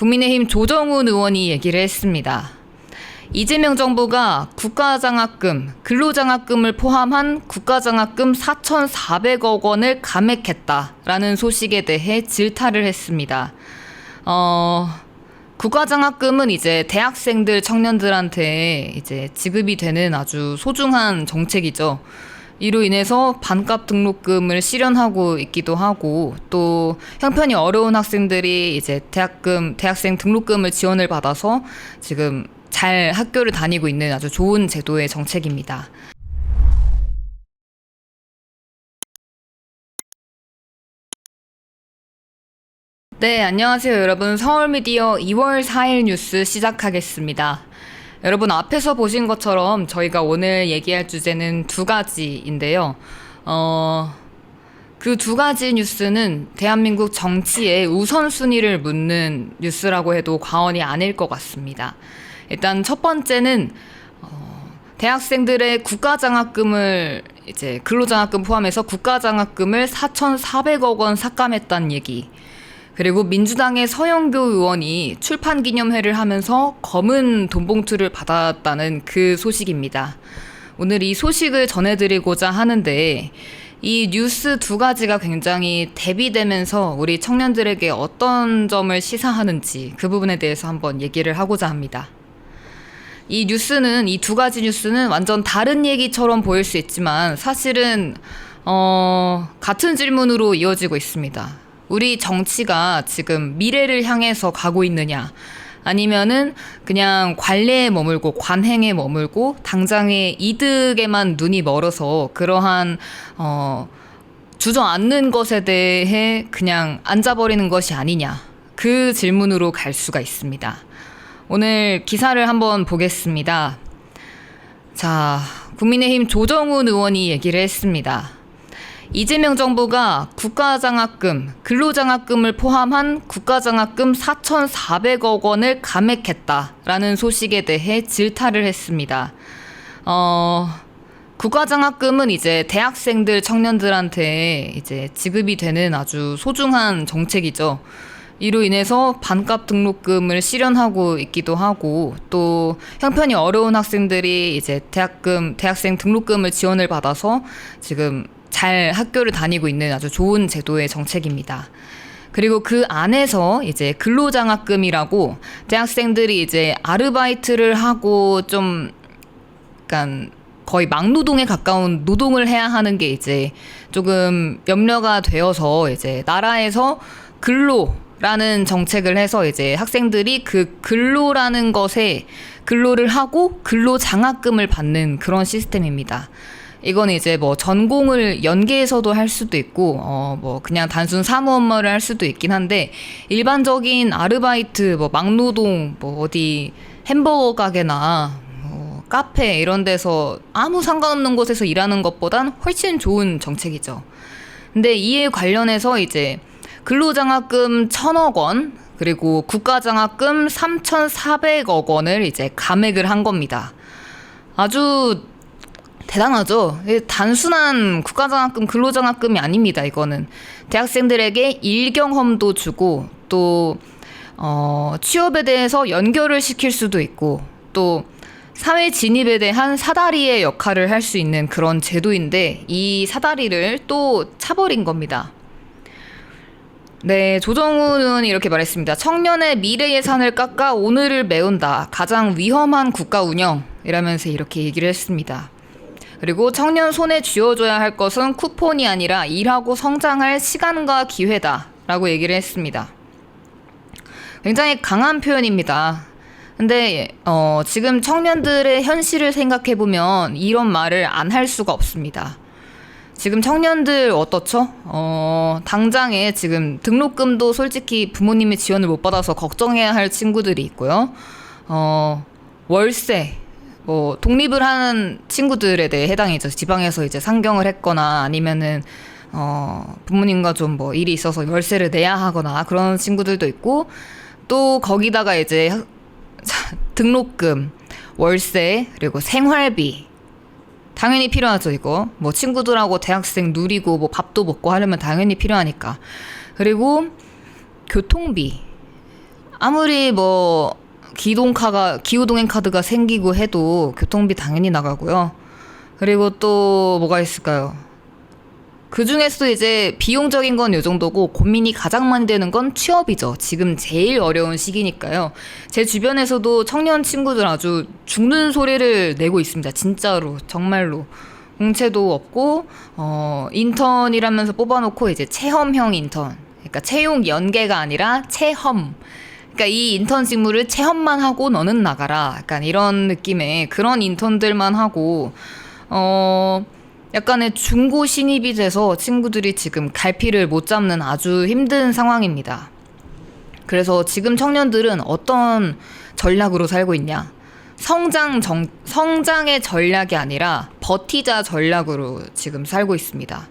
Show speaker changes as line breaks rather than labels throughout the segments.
국민의힘 조정훈 의원이 얘기를 했습니다. 이재명 정부가 국가장학금, 근로장학금을 포함한 국가장학금 4,400억 원을 감액했다라는 소식에 대해 질타를 했습니다. 국가장학금은 이제 대학생들, 청년들한테 이제 지급이 되는 아주 소중한 정책이죠. 이로 인해서 반값 등록금을 실현하고 있기도 하고, 또 형편이 어려운 학생들이 이제 대학생 등록금을 지원을 받아서 지금 잘 학교를 다니고 있는 아주 좋은 제도의 정책입니다. 네, 안녕하세요 여러분. 서울미디어 2월 4일 뉴스 시작하겠습니다. 여러분, 앞에서 보신 것처럼 저희가 오늘 얘기할 주제는 두 가지인데요. 그 두 가지 뉴스는 대한민국 정치의 우선순위를 묻는 뉴스라고 해도 과언이 아닐 것 같습니다. 일단 첫 번째는 대학생들의 국가장학금을 이제 근로장학금 포함해서 국가장학금을 4,400억 원 삭감했다는 얘기. 그리고 민주당의 서영교 의원이 출판기념회를 하면서 검은 돈봉투를 받았다는 그 소식입니다. 오늘 이 소식을 전해드리고자 하는데, 이 뉴스 두 가지가 굉장히 대비되면서 우리 청년들에게 어떤 점을 시사하는지 그 부분에 대해서 한번 얘기를 하고자 합니다. 이 두 가지 뉴스는 완전 다른 얘기처럼 보일 수 있지만 사실은 같은 질문으로 이어지고 있습니다. 우리 정치가 지금 미래를 향해서 가고 있느냐, 아니면은 그냥 관례에 머물고 관행에 머물고 당장의 이득에만 눈이 멀어서 그러한 주저앉는 것에 대해 그냥 앉아버리는 것이 아니냐, 그 질문으로 갈 수가 있습니다. 오늘 기사를 한번 보겠습니다. 자, 국민의힘 조정훈 의원이 얘기를 했습니다. 이재명 정부가 국가장학금, 근로장학금을 포함한 국가장학금 4,400억 원을 감액했다라는 소식에 대해 질타를 했습니다. 국가장학금은 이제 대학생들, 청년들한테 이제 지급이 되는 아주 소중한 정책이죠. 이로 인해서 반값 등록금을 실현하고 있기도 하고, 또 형편이 어려운 학생들이 이제 대학생 등록금을 지원을 받아서 지금 잘 학교를 다니고 있는 아주 좋은 제도의 정책입니다. 그리고 그 안에서 이제 근로장학금이라고 대학생들이 이제 아르바이트를 하고 좀 약간 거의 막노동에 가까운 노동을 해야 하는 게 이제 조금 염려가 되어서 이제 나라에서 근로라는 정책을 해서 이제 학생들이 그 근로라는 것에 근로를 하고 근로장학금을 받는 그런 시스템입니다. 이건 이제 뭐 전공을 연계해서도 할 수도 있고, 뭐 그냥 단순 사무 업무를 할 수도 있긴 한데, 일반적인 아르바이트, 뭐 막노동, 뭐 어디 햄버거 가게나 카페 이런 데서 아무 상관없는 곳에서 일하는 것보단 훨씬 좋은 정책이죠. 근데 이에 관련해서 이제 근로장학금 1,000억 원, 그리고 국가장학금 3,400억 원을 이제 감액을 한 겁니다. 아주 대단하죠. 단순한 국가장학금, 근로장학금이 아닙니다. 이거는 대학생들에게 일경험도 주고, 또 취업에 대해서 연결을 시킬 수도 있고, 또 사회 진입에 대한 사다리의 역할을 할 수 있는 그런 제도인데, 이 사다리를 또 차버린 겁니다. 네, 조정훈 의원이 이렇게 말했습니다. 청년의 미래 예산을 깎아 오늘을 메운다. 가장 위험한 국가 운영. 이라면서 이렇게 얘기를 했습니다. 그리고 청년 손에 쥐어줘야 할 것은 쿠폰이 아니라 일하고 성장할 시간과 기회다 라고 얘기를 했습니다. 굉장히 강한 표현입니다. 근데 지금 청년들의 현실을 생각해보면 이런 말을 안 할 수가 없습니다. 지금 청년들 어떻죠? 당장에 지금 등록금도 솔직히 부모님의 지원을 못 받아서 걱정해야 할 친구들이 있고요. 월세, 뭐 독립을 하는 친구들에 대해 해당이죠. 지방에서 이제 상경을 했거나 아니면은 부모님과 좀 뭐 일이 있어서 월세를 내야 하거나 그런 친구들도 있고, 또 거기다가 이제 등록금, 월세, 그리고 생활비 당연히 필요하죠. 이거 뭐 친구들하고 대학생 누리고 뭐 밥도 먹고 하려면 당연히 필요하니까. 그리고 교통비, 아무리 뭐 기후동행 카드가 생기고 해도 교통비 당연히 나가고요. 그리고 또 뭐가 있을까요? 그 중에서도 이제 비용적인 건 요 정도고 고민이 가장 많이 되는 건 취업이죠. 지금 제일 어려운 시기니까요. 제 주변에서도 청년 친구들 아주 죽는 소리를 내고 있습니다. 진짜로 정말로. 공채도 없고 인턴이라면서 뽑아놓고 이제 체험형 인턴. 그러니까 채용 연계가 아니라 체험. 그러니까 이 인턴 직무를 체험만 하고 너는 나가라. 약간 이런 느낌의 그런 인턴들만 하고 약간의 중고 신입이 돼서 친구들이 지금 갈피를 못 잡는 아주 힘든 상황입니다. 그래서 지금 청년들은 어떤 전략으로 살고 있냐? 성장의 전략이 아니라 버티자 전략으로 지금 살고 있습니다.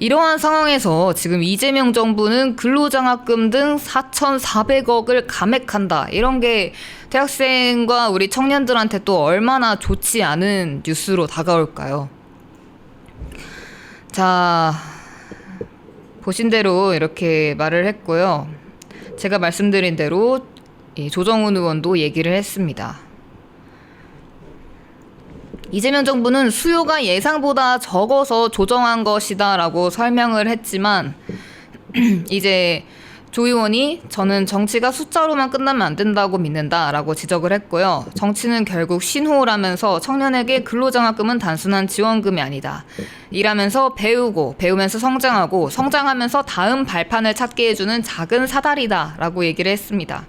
이러한 상황에서 지금 이재명 정부는 근로장학금 등 4,400억을 감액한다. 이런 게 대학생과 우리 청년들한테 또 얼마나 좋지 않은 뉴스로 다가올까요? 자, 보신 대로 이렇게 말을 했고요. 제가 말씀드린 대로 이 조정훈 의원도 얘기를 했습니다. 이재명 정부는 수요가 예상보다 적어서 조정한 것이다 라고 설명을 했지만 이제 조 의원이 저는 정치가 숫자로만 끝나면 안 된다고 믿는다 라고 지적을 했고요. 정치는 결국 신호라면서 청년에게 근로장학금은 단순한 지원금이 아니다. 일하면서 배우면서 성장하고 성장하면서 다음 발판을 찾게 해주는 작은 사다리다 라고 얘기를 했습니다.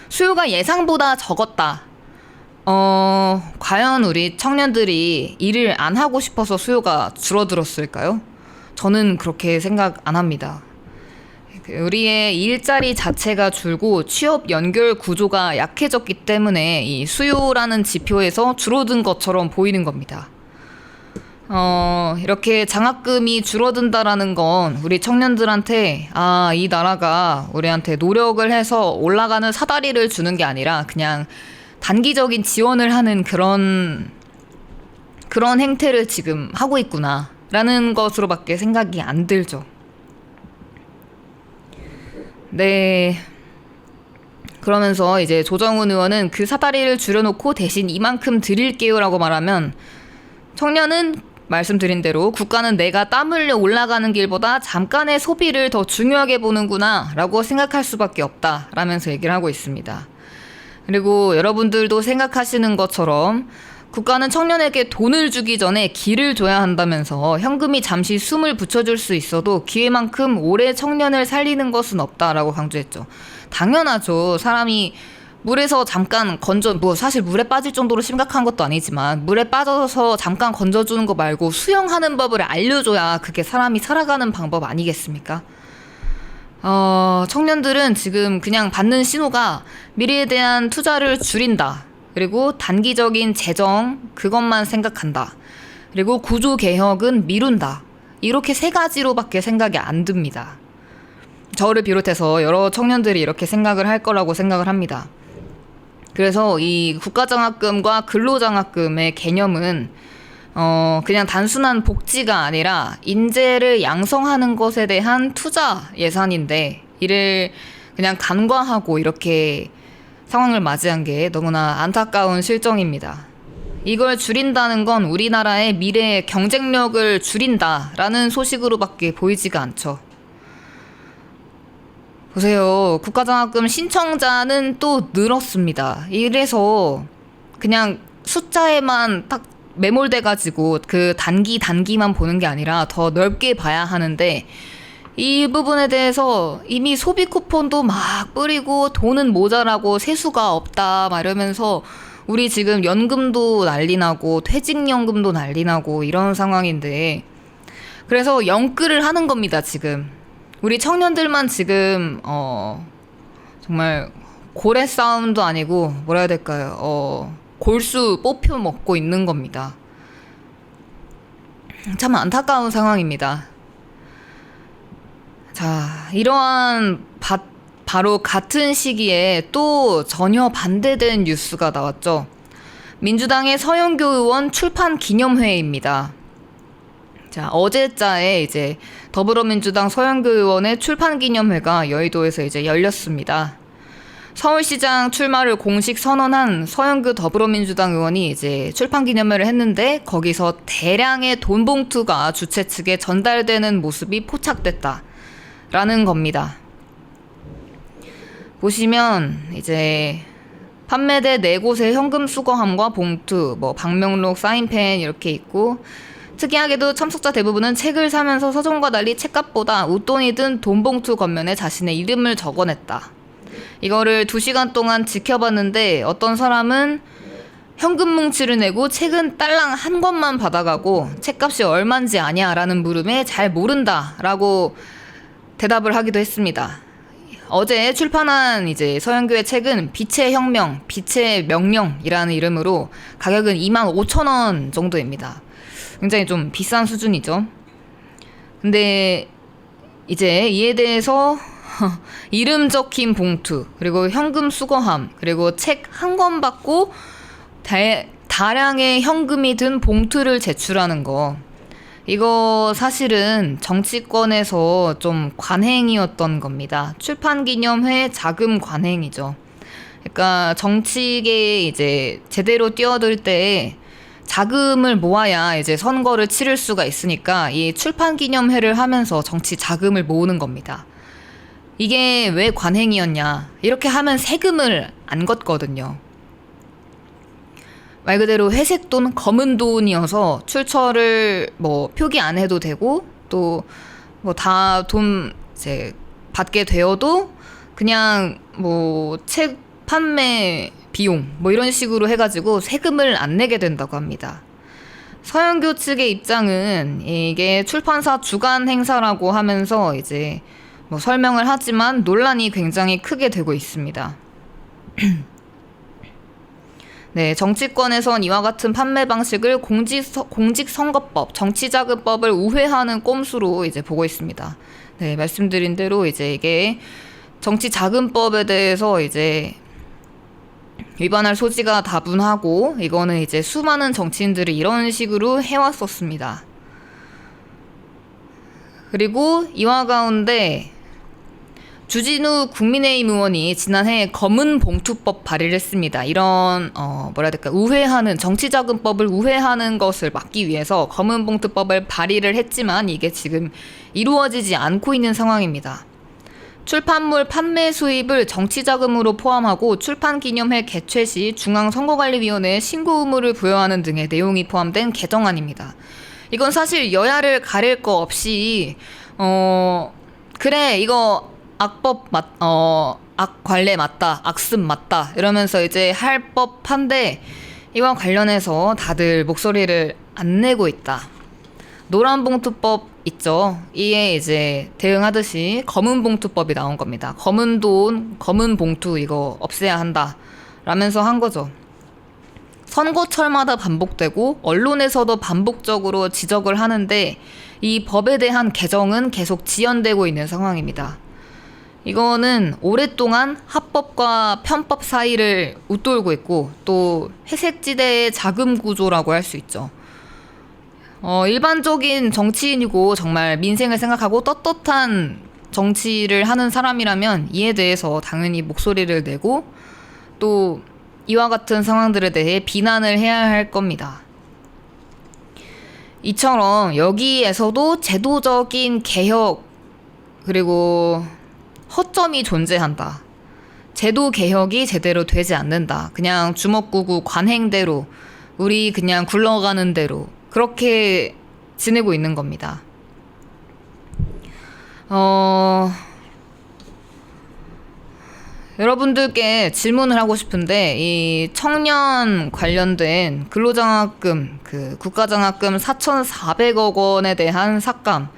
수요가 예상보다 적었다. 과연 우리 청년들이 일을 안 하고 싶어서 수요가 줄어들었을까요? 저는 그렇게 생각 안 합니다. 우리의 일자리 자체가 줄고 취업 연결 구조가 약해졌기 때문에 이 수요라는 지표에서 줄어든 것처럼 보이는 겁니다. 이렇게 장학금이 줄어든다라는 건 우리 청년들한테 이 나라가 우리한테 노력을 해서 올라가는 사다리를 주는 게 아니라 그냥 단기적인 지원을 하는 그런 행태를 지금 하고 있구나라는 것으로밖에 생각이 안 들죠. 네. 그러면서 이제 조정훈 의원은 그 사다리를 줄여놓고 대신 이만큼 드릴게요라고 말하면 청년은 말씀드린 대로 국가는 내가 땀 흘려 올라가는 길보다 잠깐의 소비를 더 중요하게 보는구나 라고 생각할 수밖에 없다 라면서 얘기를 하고 있습니다. 그리고 여러분들도 생각하시는 것처럼 국가는 청년에게 돈을 주기 전에 기를 줘야 한다면서 현금이 잠시 숨을 붙여줄 수 있어도 기회만큼 오래 청년을 살리는 것은 없다라고 강조했죠. 당연하죠. 사람이 물에서 잠깐 사실 물에 빠질 정도로 심각한 것도 아니지만 물에 빠져서 잠깐 건져주는 거 말고 수영하는 법을 알려줘야 그게 사람이 살아가는 방법 아니겠습니까? 청년들은 지금 그냥 받는 신호가 미래에 대한 투자를 줄인다. 그리고 단기적인 재정 그것만 생각한다. 그리고 구조 개혁은 미룬다. 이렇게 세 가지로밖에 생각이 안 듭니다. 저를 비롯해서 여러 청년들이 이렇게 생각을 할 거라고 생각을 합니다. 그래서 이 국가장학금과 근로장학금의 개념은 그냥 단순한 복지가 아니라 인재를 양성하는 것에 대한 투자 예산인데 이를 그냥 간과하고 이렇게 상황을 맞이한 게 너무나 안타까운 실정입니다. 이걸 줄인다는 건 우리나라의 미래의 경쟁력을 줄인다라는 소식으로밖에 보이지가 않죠. 보세요. 국가장학금 신청자는 또 늘었습니다. 이래서 그냥 숫자에만 딱 매몰돼가지고 그 단기만 보는 게 아니라 더 넓게 봐야 하는데 이 부분에 대해서 이미 소비 쿠폰도 막 뿌리고 돈은 모자라고 세수가 없다 막 이러면서 우리 지금 연금도 난리나고 퇴직연금도 난리나고 이런 상황인데 그래서 영끌을 하는 겁니다. 지금 우리 청년들만 지금 정말 고래 싸움도 아니고 뭐라 해야 될까요? 골수 뽑혀 먹고 있는 겁니다. 참 안타까운 상황입니다. 자, 이러한 바로 같은 시기에 또 전혀 반대된 뉴스가 나왔죠. 민주당의 서영교 의원 출판 기념회입니다. 자, 어제자에 이제 더불어민주당 서영교 의원의 출판기념회가 여의도에서 이제 열렸습니다. 서울시장 출마를 공식 선언한 서영교 더불어민주당 의원이 이제 출판기념회를 했는데 거기서 대량의 돈 봉투가 주최 측에 전달되는 모습이 포착됐다라는 겁니다. 보시면 이제 판매대 4곳의 현금 수거함과 봉투, 방명록, 사인펜 이렇게 있고, 특이하게도 참석자 대부분은 책을 사면서 서점과 달리 책값보다 웃돈이 든 돈 봉투 겉면에 자신의 이름을 적어냈다. 이거를 2시간 동안 지켜봤는데 어떤 사람은 현금 뭉치를 내고 책은 딸랑 한 권만 받아가고 책값이 얼만지 아냐라는 물음에 잘 모른다라고 대답을 하기도 했습니다. 어제 출판한 이제 서영교의 책은 빛의 혁명, 빛의 명령이라는 이름으로 가격은 25,000원 정도입니다. 굉장히 좀 비싼 수준이죠. 근데 이제 이에 대해서 이름 적힌 봉투, 그리고 현금 수거함, 그리고 책 한 권 받고 다량의 현금이 든 봉투를 제출하는 거, 이거 사실은 정치권에서 좀 관행이었던 겁니다. 출판기념회 자금 관행이죠. 그러니까 정치계에 이제 제대로 뛰어들 때 자금을 모아야 이제 선거를 치를 수가 있으니까 이 출판기념회를 하면서 정치 자금을 모으는 겁니다. 이게 왜 관행이었냐? 이렇게 하면 세금을 안 걷거든요. 말 그대로 회색 돈, 검은 돈이어서 출처를 표기 안 해도 되고, 또 다 돈 이제 받게 되어도 그냥 책 판매 비용 이런 식으로 해가지고 세금을 안 내게 된다고 합니다. 서영교 측의 입장은 이게 출판사 주관 행사라고 하면서 이제 설명을 하지만 논란이 굉장히 크게 되고 있습니다. 네, 정치권에선 이와 같은 판매 방식을 공직선거법, 정치자금법을 우회하는 꼼수로 이제 보고 있습니다. 네, 말씀드린 대로 이제 이게 정치자금법에 대해서 이제 위반할 소지가 다분하고, 이거는 이제 수많은 정치인들이 이런 식으로 해왔었습니다. 그리고 이와 가운데 주진우 국민의힘 의원이 지난해 검은 봉투법 발의를 했습니다. 이런 우회하는, 정치자금법을 우회하는 것을 막기 위해서 검은 봉투법을 발의를 했지만 이게 지금 이루어지지 않고 있는 상황입니다. 출판물 판매 수입을 정치자금으로 포함하고 출판기념회 개최 시 중앙선거관리위원회에 신고 의무를 부여하는 등의 내용이 포함된 개정안입니다. 이건 사실 여야를 가릴 거 없이 그래 이거 악관례 맞다, 악습 맞다 이러면서 이제 할 법한데, 이와 관련해서 다들 목소리를 안 내고 있다. 노란봉투법 있죠. 이에 이제 대응하듯이 검은봉투법이 나온 겁니다. 검은 돈, 검은 봉투 이거 없애야 한다 라면서 한 거죠. 선거철마다 반복되고 언론에서도 반복적으로 지적을 하는데 이 법에 대한 개정은 계속 지연되고 있는 상황입니다. 이거는 오랫동안 합법과 편법 사이를 웃돌고 있고, 또 회색지대의 자금 구조라고 할 수 있죠. 일반적인 정치인이고 정말 민생을 생각하고 떳떳한 정치를 하는 사람이라면 이에 대해서 당연히 목소리를 내고 또 이와 같은 상황들에 대해 비난을 해야 할 겁니다. 이처럼 여기에서도 제도적인 개혁 그리고 허점이 존재한다. 제도 개혁이 제대로 되지 않는다. 그냥 주먹구구 관행대로 우리 그냥 굴러가는 대로 그렇게 지내고 있는 겁니다. 여러분들께 질문을 하고 싶은데, 이 청년 관련된 근로장학금, 국가장학금 4,400억 원에 대한 삭감,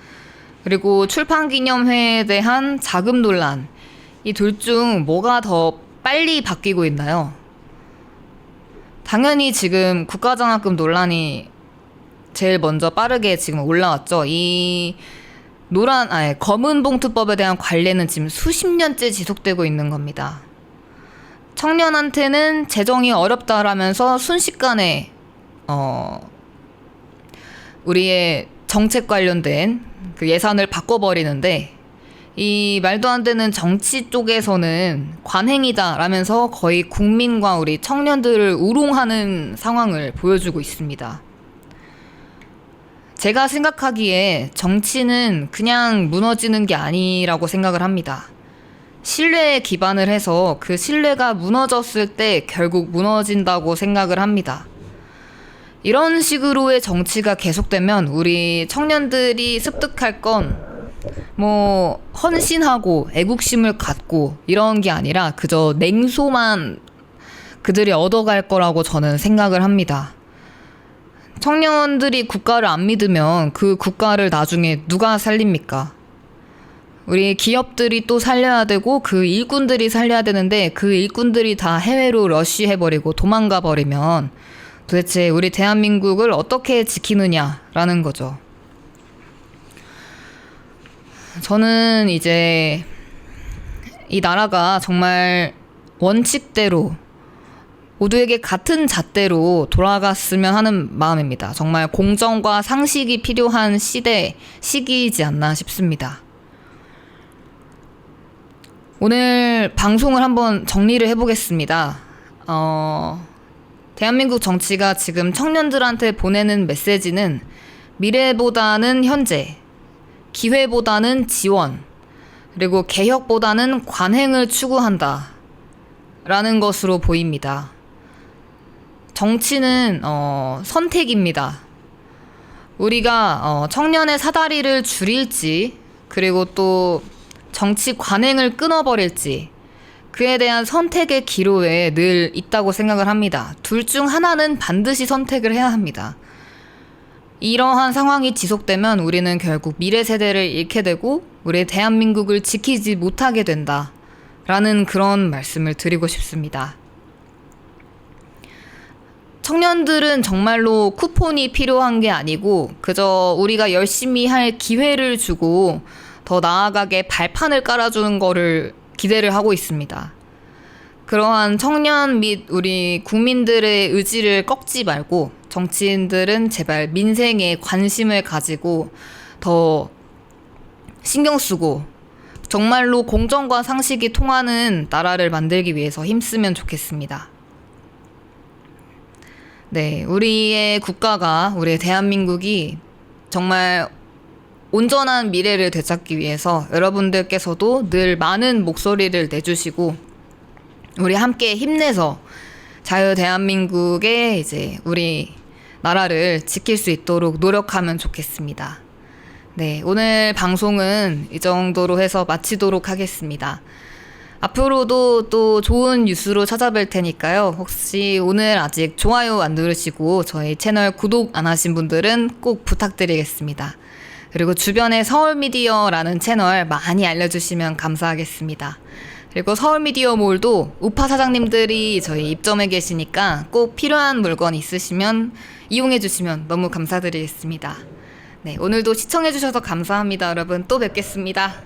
그리고 출판기념회에 대한 자금 논란, 이 둘 중 뭐가 더 빨리 바뀌고 있나요? 당연히 지금 국가장학금 논란이 제일 먼저 빠르게 지금 올라왔죠. 이 검은 봉투법에 대한 관례는 지금 수십 년째 지속되고 있는 겁니다. 청년한테는 재정이 어렵다라면서 순식간에 우리의 정책 관련된 그 예산을 바꿔버리는데, 이 말도 안 되는 정치 쪽에서는 관행이다 라면서 거의 국민과 우리 청년들을 우롱하는 상황을 보여주고 있습니다. 제가 생각하기에 정치는 그냥 무너지는 게 아니라고 생각을 합니다. 신뢰에 기반을 해서 그 신뢰가 무너졌을 때 결국 무너진다고 생각을 합니다. 이런 식으로의 정치가 계속되면 우리 청년들이 습득할 건 헌신하고 애국심을 갖고 이런 게 아니라 그저 냉소만 그들이 얻어갈 거라고 저는 생각을 합니다. 청년들이 국가를 안 믿으면 그 국가를 나중에 누가 살립니까? 우리 기업들이 또 살려야 되고 그 일꾼들이 살려야 되는데 그 일꾼들이 다 해외로 러쉬해버리고 도망가 버리면 도대체 우리 대한민국을 어떻게 지키느냐라는 거죠. 저는 이제 이 나라가 정말 원칙대로 모두에게 같은 잣대로 돌아갔으면 하는 마음입니다. 정말 공정과 상식이 필요한 시기이지 않나 싶습니다. 오늘 방송을 한번 정리를 해보겠습니다. 대한민국 정치가 지금 청년들한테 보내는 메시지는 미래보다는 현재, 기회보다는 지원, 그리고 개혁보다는 관행을 추구한다 라는 것으로 보입니다. 정치는 선택입니다. 우리가 청년의 사다리를 줄일지, 그리고 또 정치 관행을 끊어버릴지, 그에 대한 선택의 기로에 늘 있다고 생각을 합니다. 둘 중 하나는 반드시 선택을 해야 합니다. 이러한 상황이 지속되면 우리는 결국 미래 세대를 잃게 되고 우리 대한민국을 지키지 못하게 된다 라는 그런 말씀을 드리고 싶습니다. 청년들은 정말로 쿠폰이 필요한 게 아니고 그저 우리가 열심히 할 기회를 주고 더 나아가게 발판을 깔아주는 거를 기대를 하고 있습니다. 그러한 청년 및 우리 국민들의 의지를 꺾지 말고 정치인들은 제발 민생에 관심을 가지고 더 신경 쓰고 정말로 공정과 상식이 통하는 나라를 만들기 위해서 힘쓰면 좋겠습니다. 네, 우리의 국가가, 우리 대한민국이 정말 온전한 미래를 되찾기 위해서 여러분들께서도 늘 많은 목소리를 내주시고 우리 함께 힘내서 자유 대한민국의 이제 우리 나라를 지킬 수 있도록 노력하면 좋겠습니다. 네, 오늘 방송은 이 정도로 해서 마치도록 하겠습니다. 앞으로도 또 좋은 뉴스로 찾아뵐 테니까요. 혹시 오늘 아직 좋아요 안 누르시고 저희 채널 구독 안 하신 분들은 꼭 부탁드리겠습니다. 그리고 주변에 서울미디어라는 채널 많이 알려주시면 감사하겠습니다. 그리고 서울미디어몰도 우파 사장님들이 저희 입점해 계시니까 꼭 필요한 물건 있으시면 이용해 주시면 너무 감사드리겠습니다. 네, 오늘도 시청해 주셔서 감사합니다. 여러분 또 뵙겠습니다.